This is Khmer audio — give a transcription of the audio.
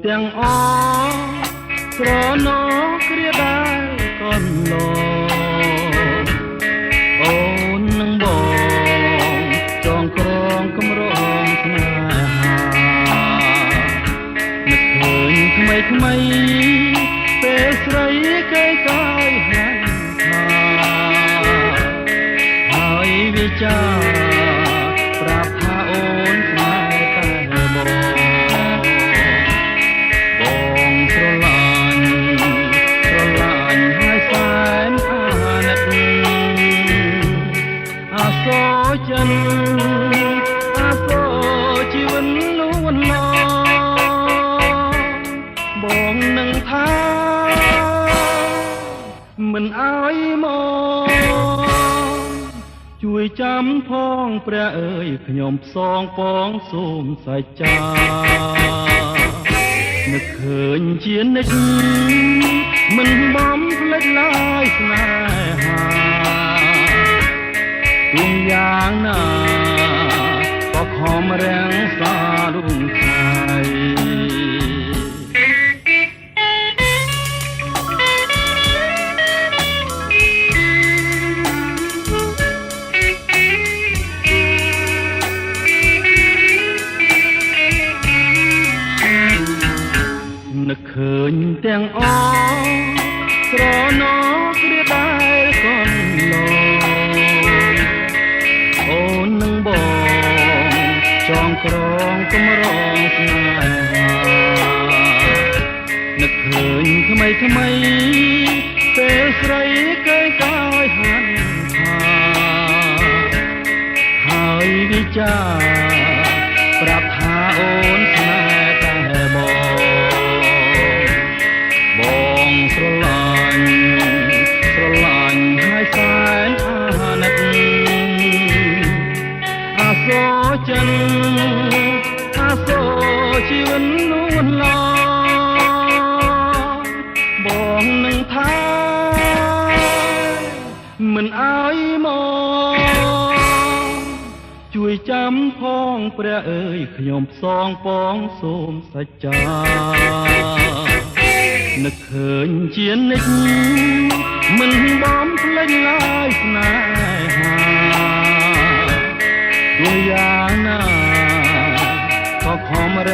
ទាំងអស់ស្រណោគ្រាដែលកូនឡអូននឹងបងចងក្រងកម្រងស្នេហានឹកឃើញថ្មីថ្មីពេលស្រីគេកាយហាន់ថាហើយវាចាប្រាប់ថាអូនស្នេហ៍តែបងស្រឡាញ់ហើយសែនអាណិតអាសូរចិនអាសូរជីវិតលួនឡបងនឹងថាមិនអើយមកជួយចាំផងព្រះអើយខ្ញុំផ្សងពងសូមសច្ចានឹកឃើញជានិច្ចមិនបំភ្លេចឡើយស្នេហាទុំយ៉ាងណាក៏ខំរាំងសាដួងថ្ងៃនឹកឃើញទាំងអស់ស្រណោគ្រាដែលកូនឡអូននឹងបងចងក្រងកម្រងស្នេហានឹកឃើញថ្មីថ្មីពេលស្រីគេកាយហាន់ថាហើយវិចាប្រាប់ថាអូនស្នេហ៍តែបងស្រឡាញ់ហើយសែនអាណិតអាសូរចិនអាសូរជីវិតលួនឡបងនឹងថាមិនអើយមកជួយចាំផងព្រះអើយខ្ញុំផ្សងពងសូមសច្ចានឹកឃើញជានិច្ចមិនបំភ្លេចឡើយស្នេហាទោះយ៉ាងណាក៏ខំរ